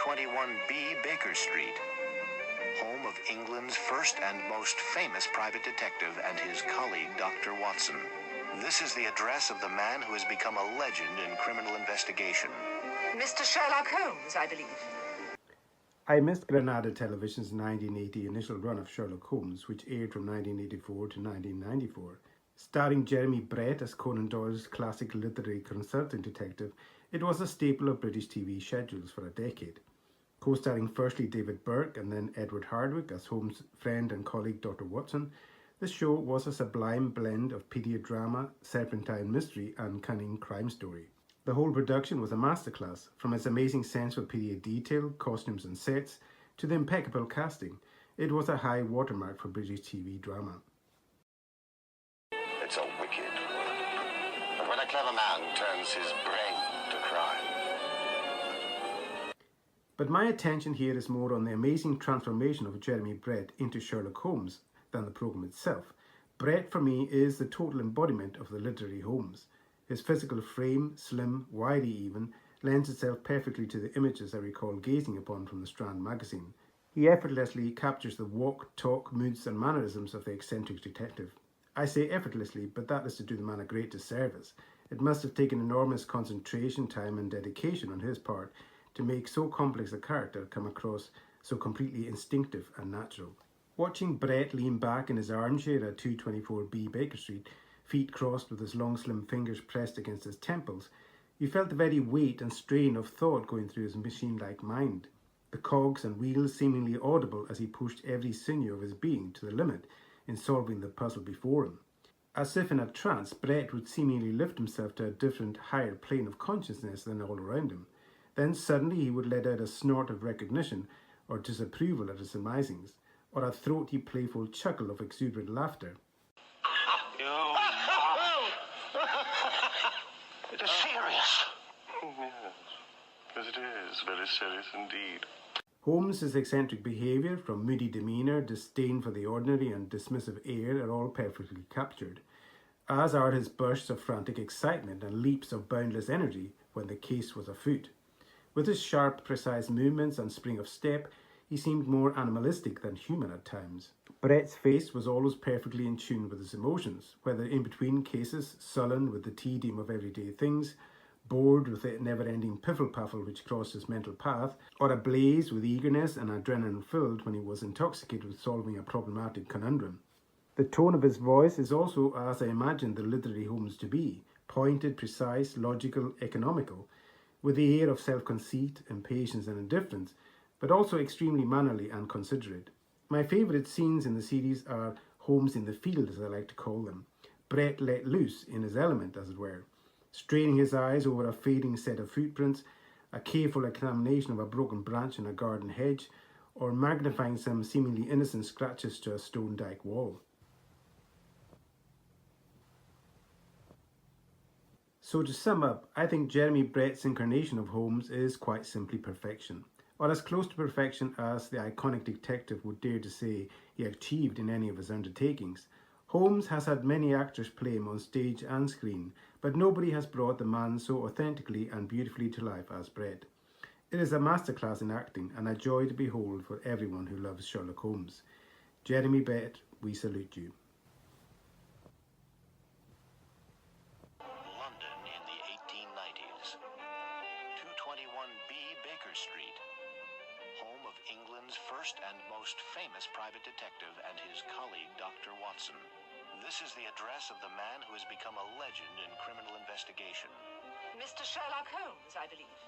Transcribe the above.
221B Baker Street, home of England's first and most famous private detective and his colleague, Dr. Watson. This is the address of the man who has become a legend in criminal investigation. Mr. Sherlock Holmes, I believe. I missed Granada Television's 1980 initial run of Sherlock Holmes, which aired from 1984 to 1994. Starring Jeremy Brett as Conan Doyle's classic literary consulting detective, it was a staple of British TV schedules for a decade. Co-starring firstly David Burke and then Edward Hardwicke as Holmes' friend and colleague Dr. Watson, this show was a sublime blend of period drama, serpentine mystery and cunning crime story. The whole production was a masterclass, from its amazing sense of period detail, costumes and sets, to the impeccable casting. It was a high watermark for British TV drama. It's a wicked world. But when a clever man turns his brain to crime. But my attention here is more on the amazing transformation of Jeremy Brett into Sherlock Holmes than the programme itself. Brett, for me, is the total embodiment of the literary Holmes. His physical frame, slim, wiry even, lends itself perfectly to the images I recall gazing upon from the Strand magazine. He effortlessly captures the walk, talk, moods and mannerisms of the eccentric detective. I say effortlessly, but that is to do the man a great disservice. It must have taken enormous concentration, time and dedication on his part to make so complex a character come across so completely instinctive and natural. Watching Brett lean back in his armchair at 224B Baker Street, feet crossed with his long slim fingers pressed against his temples, you felt the very weight and strain of thought going through his machine-like mind. The cogs and wheels seemingly audible as he pushed every sinew of his being to the limit in solving the puzzle before him. As if in a trance, Brett would seemingly lift himself to a different, higher plane of consciousness than all around him. Then suddenly he would let out a snort of recognition or disapproval at his surmisings, or a throaty, playful chuckle of exuberant laughter. It is serious. Yes, yes it is. Very serious indeed. Holmes' eccentric behaviour, from moody demeanour, disdain for the ordinary and dismissive air, are all perfectly captured, as are his bursts of frantic excitement and leaps of boundless energy when the case was afoot. With his sharp, precise movements and spring of step, he seemed more animalistic than human at times. Brett's face was always perfectly in tune with his emotions, whether in between cases, sullen with the tedium of everyday things, bored with the never-ending piffle-paffle which crossed his mental path, or ablaze with eagerness and adrenaline-filled when he was intoxicated with solving a problematic conundrum. The tone of his voice is also as I imagined the literary Holmes to be, pointed, precise, logical, economical, with the air of self-conceit, impatience and indifference, but also extremely mannerly and considerate. My favourite scenes in the series are Holmes in the field, as I like to call them. Brett let loose in his element, as it were, straining his eyes over a fading set of footprints, a careful examination of a broken branch in a garden hedge, or magnifying some seemingly innocent scratches to a stone dyke wall. So to sum up, I think Jeremy Brett's incarnation of Holmes is quite simply perfection, or as close to perfection as the iconic detective would dare to say he achieved in any of his undertakings. Holmes has had many actors play him on stage and screen, but nobody has brought the man so authentically and beautifully to life as Brett. It is a masterclass in acting and a joy to behold for everyone who loves Sherlock Holmes. Jeremy Brett, we salute you. London in the 1890s. 221B Baker Street, home of England's first and most famous private detective and his colleague, Dr. Watson. This is the address of the man who has become a legend in criminal investigation. Mr. Sherlock Holmes, I believe.